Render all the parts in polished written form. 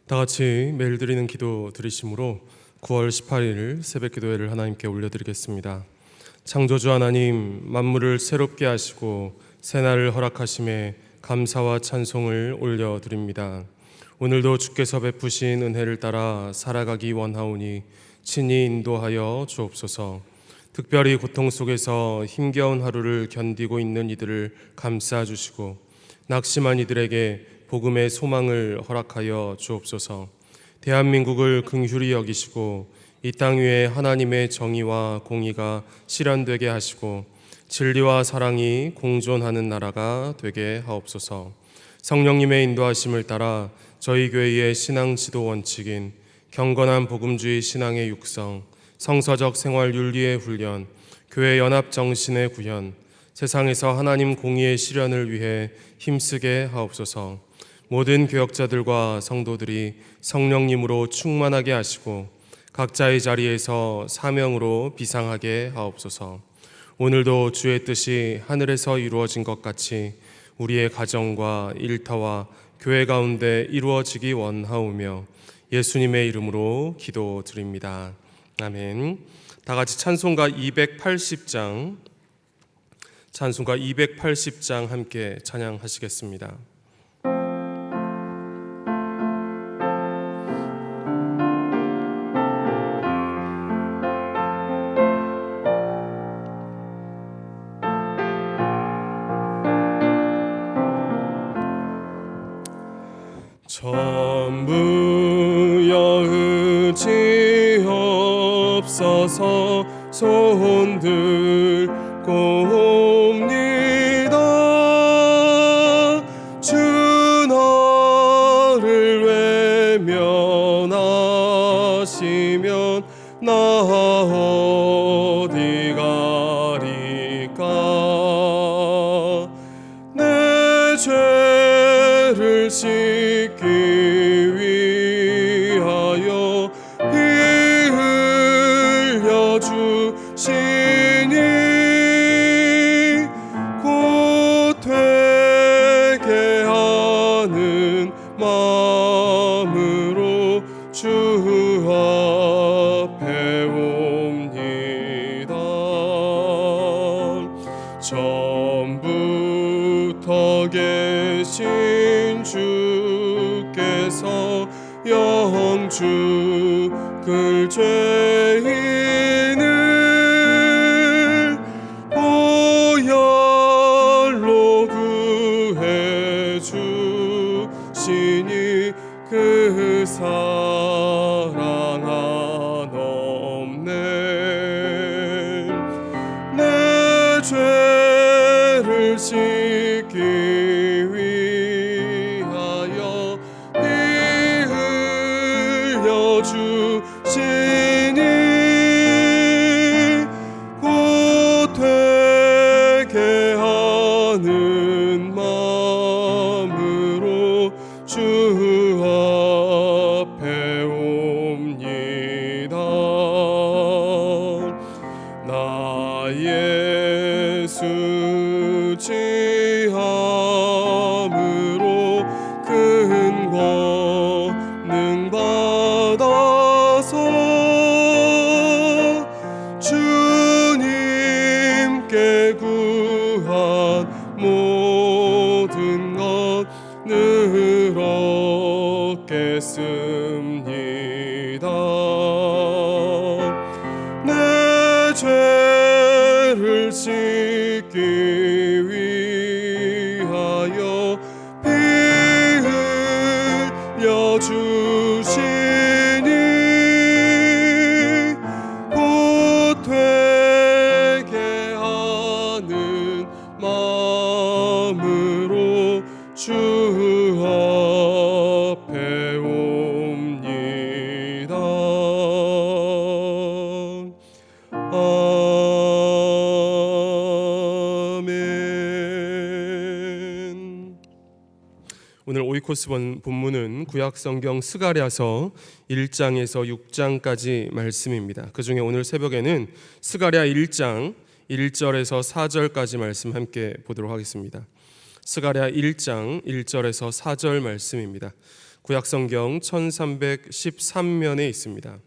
다 같이 매일 드리는 기도 드리심으로 9월 18일 새벽 기도회를 하나님께 올려드리겠습니다. 창조주 하나님, 만물을 새롭게 하시고 새날을 허락하심에 감사와 찬송을 올려드립니다. 오늘도 주께서 베푸신 은혜를 따라 살아가기 원하오니 친히 인도하여 주옵소서. 특별히 고통 속에서 힘겨운 하루를 견디고 있는 이들을 감싸 주시고 낙심한 이들에게 복음의 소망을 허락하여 주옵소서. 대한민국을 긍휼히 여기시고 이 땅 위에 하나님의 정의와 공의가 실현되게 하시고 진리와 사랑이 공존하는 나라가 되게 하옵소서. 성령님의 인도하심을 따라 저희 교회의 신앙 지도 원칙인 경건한 복음주의 신앙의 육성, 성서적 생활 윤리의 훈련, 교회 연합 정신의 구현, 세상에서 하나님 공의의 실현을 위해 힘쓰게 하옵소서. 모든 교역자들과 성도들이 성령님으로 충만하게 하시고 각자의 자리에서 사명으로 비상하게 하옵소서. 오늘도 주의 뜻이 하늘에서 이루어진 것 같이 우리의 가정과 일터와 교회 가운데 이루어지기 원하오며 예수님의 이름으로 기도드립니다. 아멘. 다 같이 찬송가 280장 함께 찬양하시겠습니다. 전부여 의지 없어서 손 들고 옵니다. 주 너를 외면하시면 나 어디 가리까. 내 죄를 씻기 위하여 피 흘려 주시니 곧 되게 하는 마음으로 주 앞에 옵니다. 전부터 계신 주께서 영죽을 죄인을 보혈로 구해 주시니 그 사랑 한없네. 내 죄를 씻기 위하여 피 흘려 주시니 곧 되게 하는 마음으로 주 앞에 옵니다. 나 예수 지함으로 큰 권능 받아서 주님께 구한 모든 것 늘 얻겠습니다. 내 죄를 씻기 위하여 피 흘려 주시니 곧 되게 하는 마음으로 주 앞에 옵니다. 아멘. 오늘 오이코스 본문은 구약성경 스가랴서 1장에서 6장까지 말씀입니다. 그 중에 오늘 새벽에는 스가랴 1장 1절에서 4절까지 말씀 함께 보도록 하겠습니다. 스가랴 1장 1절에서 4절 말씀입니다. 구약성경 1313면에 있습니다.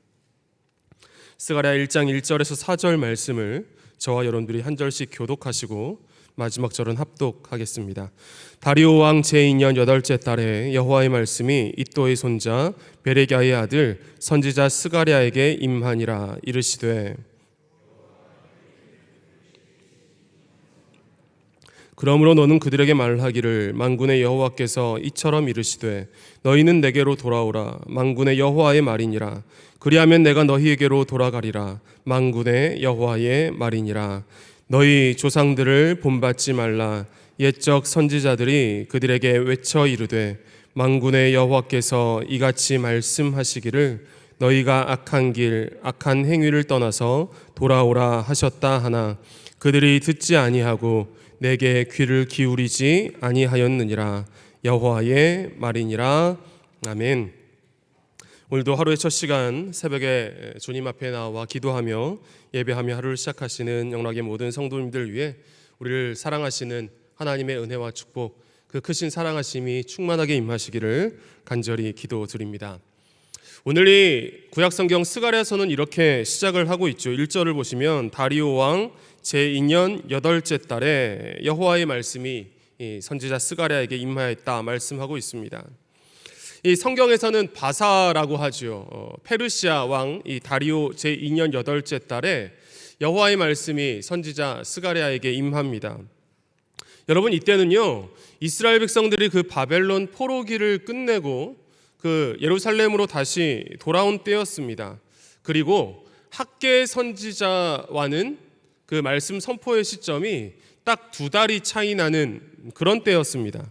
스가랴 1장 1절에서 4절 말씀을 저와 여러분들이 한 절씩 교독하시고 마지막 절은 합독하겠습니다. 다리오 왕 제2년 8째 달에 여호와의 말씀이 이또의 손자 베레기야의 아들 선지자 스가랴에게 임하니라. 이르시되 그러므로 너는 그들에게 말하기를 만군의 여호와께서 이처럼 이르시되 너희는 내게로 돌아오라. 만군의 여호와의 말이니라. 그리하면 내가 너희에게로 돌아가리라. 만군의 여호와의 말이니라. 너희 조상들을 본받지 말라. 옛적 선지자들이 그들에게 외쳐 이르되 만군의 여호와께서 이같이 말씀하시기를 너희가 악한 길 악한 행위를 떠나서 돌아오라 하셨다 하나 그들이 듣지 아니하고 내게 귀를 기울이지 아니하였느니라. 여호와의 말이니라. 아멘. 오늘도 하루의 첫 시간 새벽에 주님 앞에 나와 기도하며 예배하며 하루를 시작하시는 영락의 모든 성도님들 위해 우리를 사랑하시는 하나님의 은혜와 축복, 그 크신 사랑하심이 충만하게 임하시기를 간절히 기도드립니다. 오늘 이 구약성경 스가랴서는 이렇게 시작을 하고 있죠. 1절을 보시면 다리오 왕 제2년 8째 달에 여호와의 말씀이 선지자 스가랴에게 임하였다 말씀하고 있습니다. 이 성경에서는 바사라고 하죠. 페르시아 왕 이 다리오 제2년 8째 달에 여호와의 말씀이 선지자 스가랴에게 임합니다. 여러분, 이때는요 이스라엘 백성들이 그 바벨론 포로기를 끝내고 그 예루살렘으로 다시 돌아온 때였습니다. 그리고 학개 선지자와는 그 말씀 선포의 시점이 딱 2달이 차이 나는 그런 때였습니다.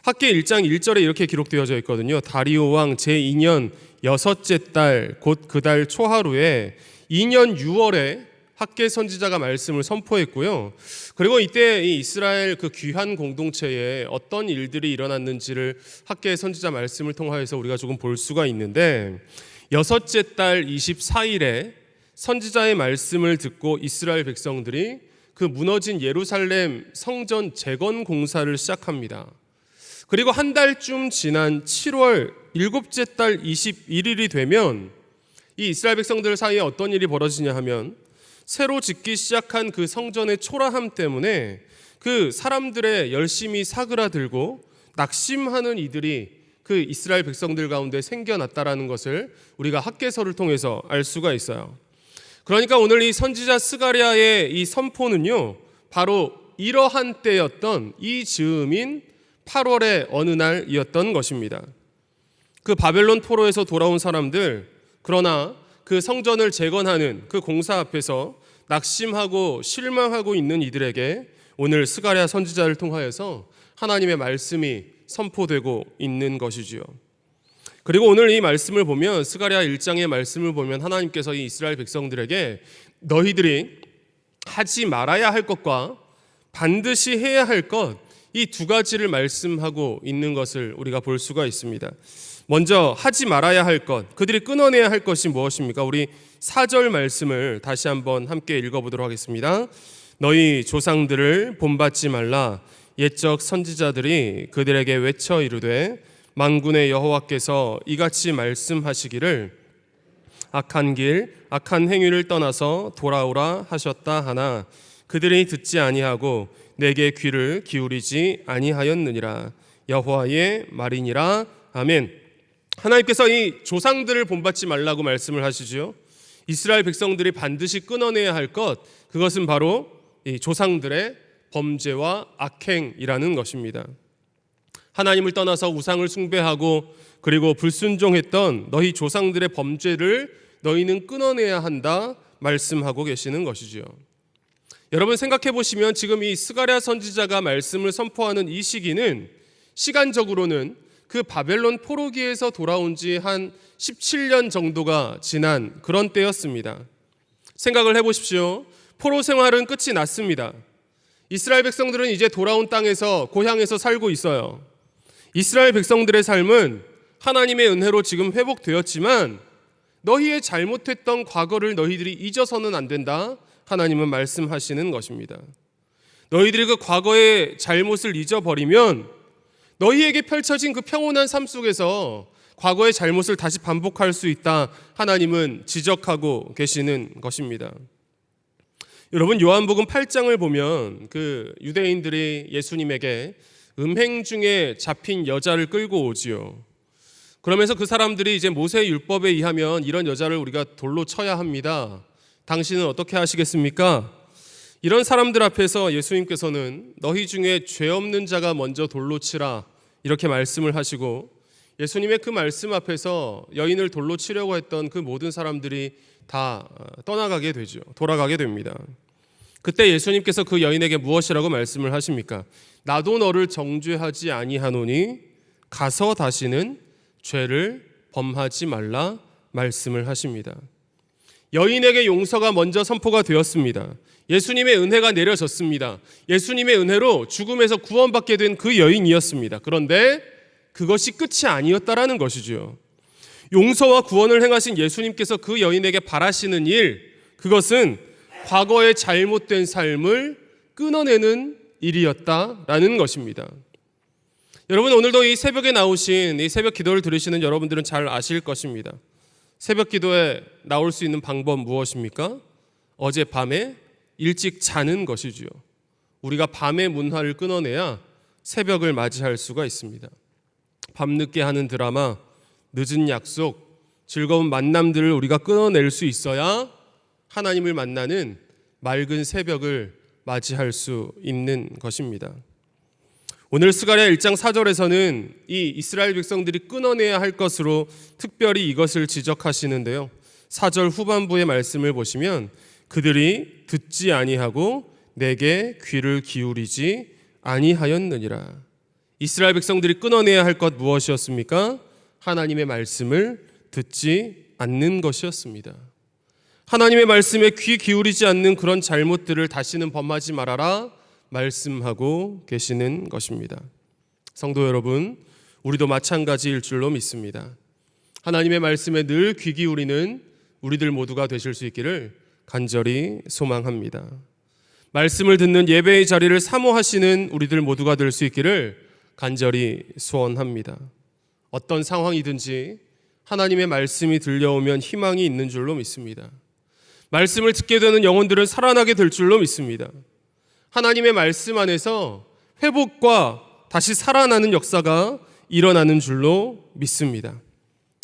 학개 1장 1절에 이렇게 기록되어져 있거든요. 다리오 왕 제2년 6째 달 곧 그 달 초하루에 2년 6월에 학개 선지자가 말씀을 선포했고요. 그리고 이때 이 이스라엘 그 귀한 공동체에 어떤 일들이 일어났는지를 학개 선지자 말씀을 통하여서 우리가 조금 볼 수가 있는데 6째 달 24일에 선지자의 말씀을 듣고 이스라엘 백성들이 그 무너진 예루살렘 성전 재건 공사를 시작합니다. 그리고 한 달쯤 지난 7월 7째 달 21일이 되면 이 이스라엘 백성들 사이에 어떤 일이 벌어지냐 하면 새로 짓기 시작한 그 성전의 초라함 때문에 그 사람들의 열심히 사그라들고 낙심하는 이들이 그 이스라엘 백성들 가운데 생겨났다라는 것을 우리가 학개서를 통해서 알 수가 있어요. 그러니까 오늘 이 선지자 스가랴의 이 선포는요 바로 이러한 때였던 이 즈음인 8월의 어느 날이었던 것입니다. 그 바벨론 포로에서 돌아온 사람들, 그러나 그 성전을 재건하는 그 공사 앞에서 낙심하고 실망하고 있는 이들에게 오늘 스가랴 선지자를 통하여서 하나님의 말씀이 선포되고 있는 것이지요. 그리고 오늘 이 말씀을 보면 스가랴 1장의 말씀을 보면 하나님께서 이 이스라엘 백성들에게 너희들이 하지 말아야 할 것과 반드시 해야 할 것, 이 2가지를 말씀하고 있는 것을 우리가 볼 수가 있습니다. 먼저 하지 말아야 할 것, 그들이 끊어내야 할 것이 무엇입니까? 우리 4절 말씀을 다시 한번 함께 읽어보도록 하겠습니다. 너희 조상들을 본받지 말라. 옛적 선지자들이 그들에게 외쳐 이르되 만군의 여호와께서 이같이 말씀하시기를 악한 길 악한 행위를 떠나서 돌아오라 하셨다 하나 그들이 듣지 아니하고 내게 귀를 기울이지 아니하였느니라. 여호와의 말이니라. 아멘. 하나님께서 이 조상들을 본받지 말라고 말씀을 하시죠. 이스라엘 백성들이 반드시 끊어내야 할 것, 그것은 바로 이 조상들의 범죄와 악행이라는 것입니다. 하나님을 떠나서 우상을 숭배하고 그리고 불순종했던 너희 조상들의 범죄를 너희는 끊어내야 한다 말씀하고 계시는 것이지요. 여러분 생각해 보시면 지금 이 스가랴 선지자가 말씀을 선포하는 이 시기는 시간적으로는 그 바벨론 포로기에서 돌아온 지 한 17년 정도가 지난 그런 때였습니다. 생각을 해보십시오. 포로 생활은 끝이 났습니다. 이스라엘 백성들은 이제 돌아온 땅에서 고향에서 살고 있어요. 이스라엘 백성들의 삶은 하나님의 은혜로 지금 회복되었지만 너희의 잘못했던 과거를 너희들이 잊어서는 안 된다. 하나님은 말씀하시는 것입니다. 너희들이 그 과거의 잘못을 잊어버리면 너희에게 펼쳐진 그 평온한 삶 속에서 과거의 잘못을 다시 반복할 수 있다, 하나님은 지적하고 계시는 것입니다. 여러분, 요한복음 8장을 보면 그 유대인들이 예수님에게 음행 중에 잡힌 여자를 끌고 오지요. 그러면서 그 사람들이 이제 모세의 율법에 의하면 이런 여자를 우리가 돌로 쳐야 합니다. 당신은 어떻게 하시겠습니까? 이런 사람들 앞에서 예수님께서는 너희 중에 죄 없는 자가 먼저 돌로 치라, 이렇게 말씀을 하시고, 예수님의 그 말씀 앞에서 여인을 돌로 치려고 했던 그 모든 사람들이 다 떠나가게 되죠. 돌아가게 됩니다. 그때 예수님께서 그 여인에게 무엇이라고 말씀을 하십니까? 나도 너를 정죄하지 아니하노니 가서 다시는 죄를 범하지 말라 말씀을 하십니다. 여인에게 용서가 먼저 선포가 되었습니다. 예수님의 은혜가 내려졌습니다. 예수님의 은혜로 죽음에서 구원받게 된 그 여인이었습니다. 그런데 그것이 끝이 아니었다라는 것이죠. 용서와 구원을 행하신 예수님께서 그 여인에게 바라시는 일, 그것은 과거의 잘못된 삶을 끊어내는 일이었다라는 것입니다. 여러분, 오늘도 이 새벽에 나오신 이 새벽 기도를 들으시는 여러분들은 잘 아실 것입니다. 새벽 기도에 나올 수 있는 방법 무엇입니까? 어젯밤에 일찍 자는 것이지요. 우리가 밤의 문화를 끊어내야 새벽을 맞이할 수가 있습니다. 밤늦게 하는 드라마, 늦은 약속, 즐거운 만남들을 우리가 끊어낼 수 있어야 하나님을 만나는 맑은 새벽을 맞이할 수 있는 것입니다. 오늘 스가랴 1장 4절에서는 이 이스라엘 백성들이 끊어내야 할 것으로 특별히 이것을 지적하시는데요. 4절 후반부의 말씀을 보시면 그들이 듣지 아니하고 내게 귀를 기울이지 아니하였느니라. 이스라엘 백성들이 끊어내야 할 것 무엇이었습니까? 하나님의 말씀을 듣지 않는 것이었습니다. 하나님의 말씀에 귀 기울이지 않는 그런 잘못들을 다시는 범하지 말아라 말씀하고 계시는 것입니다. 성도 여러분, 우리도 마찬가지일 줄로 믿습니다. 하나님의 말씀에 늘 귀 기울이는 우리들 모두가 되실 수 있기를 간절히 소망합니다. 말씀을 듣는 예배의 자리를 사모하시는 우리들 모두가 될 수 있기를 간절히 소원합니다. 어떤 상황이든지 하나님의 말씀이 들려오면 희망이 있는 줄로 믿습니다. 말씀을 듣게 되는 영혼들은 살아나게 될 줄로 믿습니다. 하나님의 말씀 안에서 회복과 다시 살아나는 역사가 일어나는 줄로 믿습니다.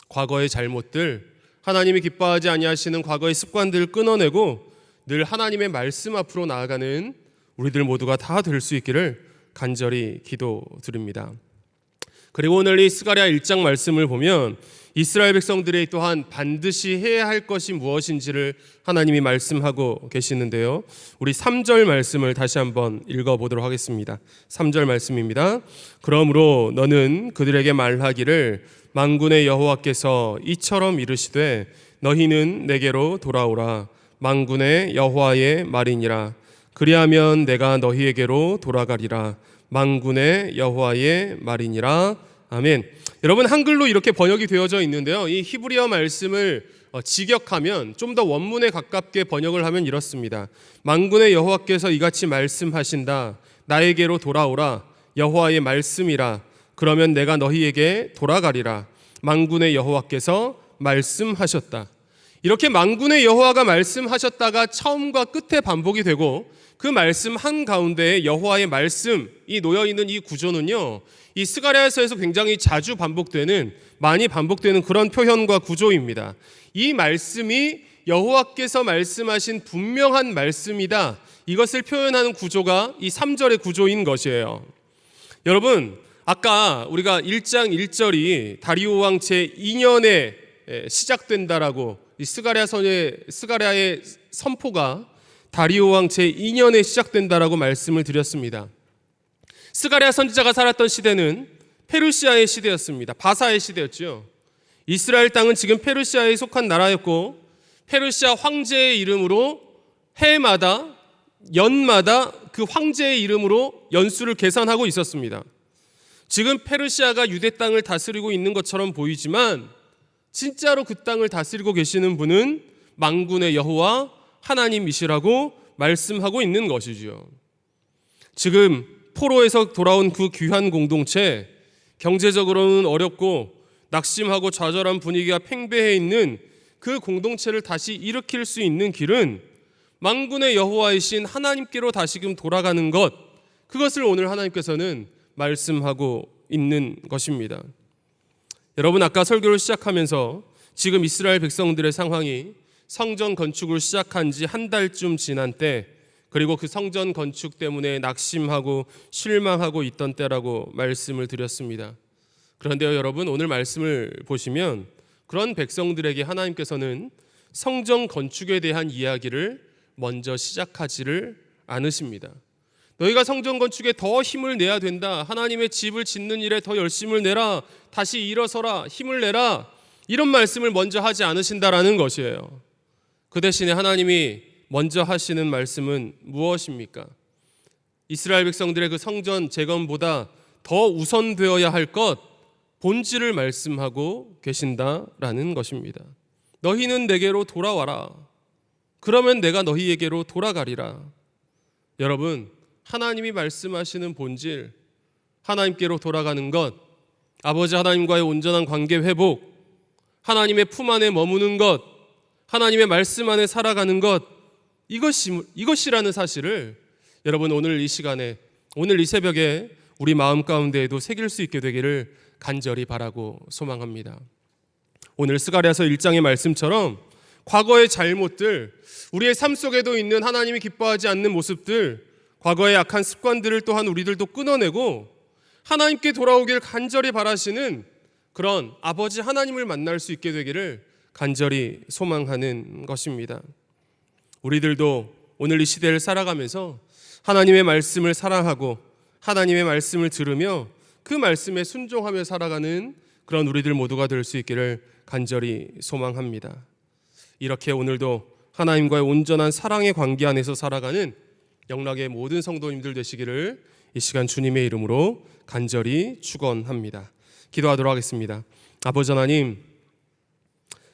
과거의 잘못들, 하나님이 기뻐하지 아니하시는 과거의 습관들을 끊어내고 늘 하나님의 말씀 앞으로 나아가는 우리들 모두가 다 될 수 있기를 간절히 기도드립니다. 그리고 오늘 이 스가랴 1장 말씀을 보면 이스라엘 백성들이 또한 반드시 해야 할 것이 무엇인지를 하나님이 말씀하고 계시는데요. 우리 3절 말씀을 다시 한번 읽어보도록 하겠습니다. 3절 말씀입니다. 그러므로 너는 그들에게 말하기를 만군의 여호와께서 이처럼 이르시되 너희는 내게로 돌아오라. 만군의 여호와의 말이니라. 그리하면 내가 너희에게로 돌아가리라. 만군의 여호와의 말이니라. 아멘. 여러분, 한글로 이렇게 번역이 되어져 있는데요. 이 히브리어 말씀을 직역하면 좀 더 원문에 가깝게 번역을 하면 이렇습니다. 만군의 여호와께서 이같이 말씀하신다. 나에게로 돌아오라. 여호와의 말씀이라. 그러면 내가 너희에게 돌아가리라. 만군의 여호와께서 말씀하셨다. 이렇게 만군의 여호와가 말씀하셨다가 처음과 끝에 반복이 되고 그 말씀 한가운데에 여호와의 말씀이 놓여있는 이 구조는요, 이 스가랴서에서 굉장히 자주 반복되는, 많이 반복되는 그런 표현과 구조입니다. 이 말씀이 여호와께서 말씀하신 분명한 말씀이다, 이것을 표현하는 구조가 이 3절의 구조인 것이에요. 여러분, 아까 우리가 1장 1절이 다리오 왕 제2년에 시작된다라고, 이 스가랴의 선포가 다리오 왕 제2년에 시작된다라고 말씀을 드렸습니다. 스가랴 선지자가 살았던 시대는 페르시아의 시대였습니다. 바사의 시대였죠. 이스라엘 땅은 지금 페르시아에 속한 나라였고, 페르시아 황제의 이름으로 해마다, 연마다 그 황제의 이름으로 연수를 계산하고 있었습니다. 지금 페르시아가 유대 땅을 다스리고 있는 것처럼 보이지만 진짜로 그 땅을 다스리고 계시는 분은 만군의 여호와 하나님이시라고 말씀하고 있는 것이지요. 지금 포로에서 돌아온 그 귀한 공동체, 경제적으로는 어렵고 낙심하고 좌절한 분위기가 팽배해 있는 그 공동체를 다시 일으킬 수 있는 길은 만군의 여호와이신 하나님께로 다시금 돌아가는 것, 그것을 오늘 하나님께서는 말씀하고 있는 것입니다. 여러분, 아까 설교를 시작하면서 지금 이스라엘 백성들의 상황이 성전 건축을 시작한 지 한 달쯤 지난 때, 그리고 그 성전 건축 때문에 낙심하고 실망하고 있던 때라고 말씀을 드렸습니다. 그런데요, 여러분, 오늘 말씀을 보시면 그런 백성들에게 하나님께서는 성전 건축에 대한 이야기를 먼저 시작하지를 않으십니다. 너희가 성전 건축에 더 힘을 내야 된다, 하나님의 집을 짓는 일에 더 열심을 내라, 다시 일어서라, 힘을 내라, 이런 말씀을 먼저 하지 않으신다라는 것이에요. 그 대신에 하나님이 먼저 하시는 말씀은 무엇입니까? 이스라엘 백성들의 그 성전 재건보다 더 우선되어야 할 것, 본질을 말씀하고 계신다라는 것입니다. 너희는 내게로 돌아와라. 그러면 내가 너희에게로 돌아가리라. 여러분, 하나님이 말씀하시는 본질, 하나님께로 돌아가는 것, 아버지 하나님과의 온전한 관계 회복, 하나님의 품 안에 머무는 것, 하나님의 말씀 안에 살아가는 것, 이것이라는 사실을 여러분, 오늘 이 시간에, 오늘 이 새벽에 우리 마음 가운데에도 새길 수 있게 되기를 간절히 바라고 소망합니다. 오늘 스가랴서 1장의 말씀처럼 과거의 잘못들, 우리의 삶 속에도 있는 하나님이 기뻐하지 않는 모습들, 과거의 악한 습관들을 또한 우리들도 끊어내고 하나님께 돌아오길 간절히 바라시는 그런 아버지 하나님을 만날 수 있게 되기를 간절히 소망하는 것입니다. 우리들도 오늘 이 시대를 살아가면서 하나님의 말씀을 사랑하고 하나님의 말씀을 들으며 그 말씀에 순종하며 살아가는 그런 우리들 모두가 될 수 있기를 간절히 소망합니다. 이렇게 오늘도 하나님과의 온전한 사랑의 관계 안에서 살아가는 영락의 모든 성도님들 되시기를 이 시간 주님의 이름으로 간절히 축원합니다. 기도하도록 하겠습니다. 아버지 하나님,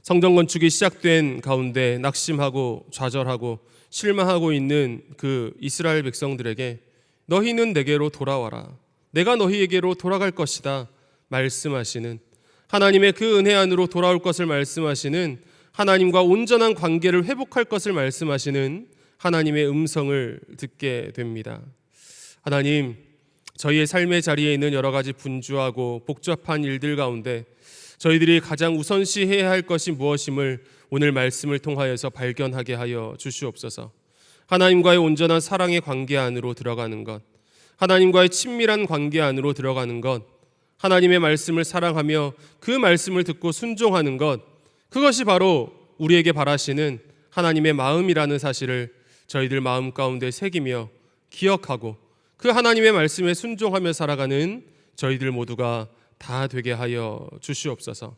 성전 건축이 시작된 가운데 낙심하고 좌절하고 실망하고 있는 그 이스라엘 백성들에게 너희는 내게로 돌아와라, 내가 너희에게로 돌아갈 것이다 말씀하시는, 하나님의 그 은혜 안으로 돌아올 것을 말씀하시는, 하나님과 온전한 관계를 회복할 것을 말씀하시는 하나님의 음성을 듣게 됩니다. 하나님, 저희의 삶의 자리에 있는 여러 가지 분주하고 복잡한 일들 가운데 저희들이 가장 우선시해야 할 것이 무엇임을 오늘 말씀을 통하여서 발견하게 하여 주시옵소서. 하나님과의 온전한 사랑의 관계 안으로 들어가는 것, 하나님과의 친밀한 관계 안으로 들어가는 것, 하나님의 말씀을 사랑하며 그 말씀을 듣고 순종하는 것, 그것이 바로 우리에게 바라시는 하나님의 마음이라는 사실을 저희들 마음 가운데 새기며 기억하고 그 하나님의 말씀에 순종하며 살아가는 저희들 모두가 다 되게 하여 주시옵소서.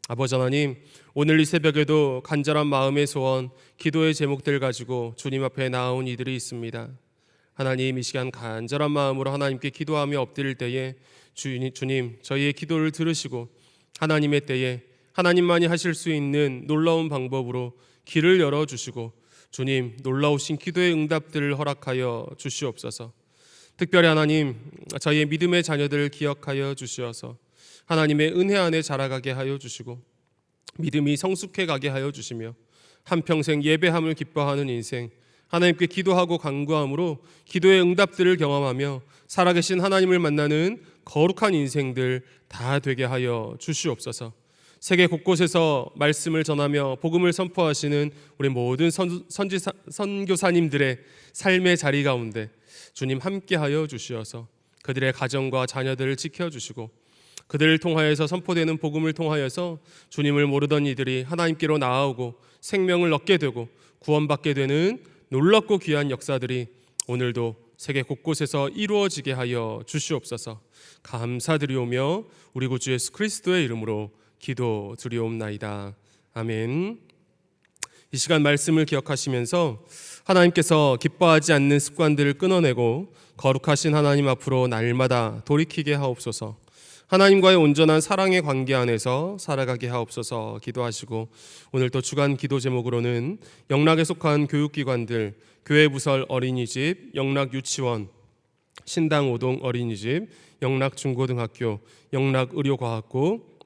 아버지 하나님, 오늘 이 새벽에도 간절한 마음의 소원, 기도의 제목들 가지고 주님 앞에 나온 이들이 있습니다. 하나님, 이 시간 간절한 마음으로 하나님께 기도하며 엎드릴 때에 주님, 저희의 기도를 들으시고 하나님의 때에 하나님만이 하실 수 있는 놀라운 방법으로 길을 열어주시고 주님, 놀라우신 기도의 응답들을 허락하여 주시옵소서. 특별히 하나님, 저희의 믿음의 자녀들을 기억하여 주시어서 하나님의 은혜 안에 자라가게 하여 주시고 믿음이 성숙해 가게 하여 주시며 한평생 예배함을 기뻐하는 인생, 하나님께 기도하고 간구함으로 기도의 응답들을 경험하며 살아계신 하나님을 만나는 거룩한 인생들 다 되게 하여 주시옵소서. 세계 곳곳에서 말씀을 전하며 복음을 선포하시는 우리 모든 선교사님들의 삶의 자리 가운데 주님 함께하여 주시어서 그들의 가정과 자녀들을 지켜주시고 그들을 통하여서 선포되는 복음을 통하여서 주님을 모르던 이들이 하나님께로 나아오고 생명을 얻게 되고 구원받게 되는 놀랍고 귀한 역사들이 오늘도 세계 곳곳에서 이루어지게 하여 주시옵소서. 감사드리오며 우리 구주 예수 그리스도의 이름으로 기도드리옵나이다. 아멘. 이 시간 말씀을 기억하시면서 하나님께서 기뻐하지 않는 습관들을 끊어내고 거룩하신 하나님 앞으로 날마다 돌이키게 하옵소서. 하나님과의 온전한 사랑의 관계 안에서 살아가게 하옵소서 기도하시고, 오늘 또 주간 기도 제목으로는 영락에 속한 교육기관들, 교회 부설 어린이집, 영락 유치원, 신당 오동 어린이집, 영락중고등학교, 영락의료과학고,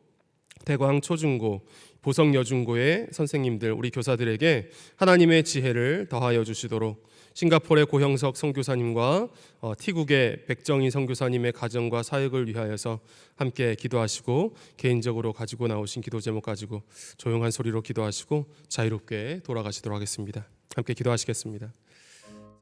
대광 초중고, 보성 여중고의 선생님들, 우리 교사들에게 하나님의 지혜를 더하여 주시도록 싱가포르의 고형석 선교사님과 티국의 백정희 선교사님의 가정과 사역을 위하여서 함께 기도하시고, 개인적으로 가지고 나오신 기도 제목 가지고 조용한 소리로 기도하시고 자유롭게 돌아가시도록 하겠습니다. 함께 기도하시겠습니다.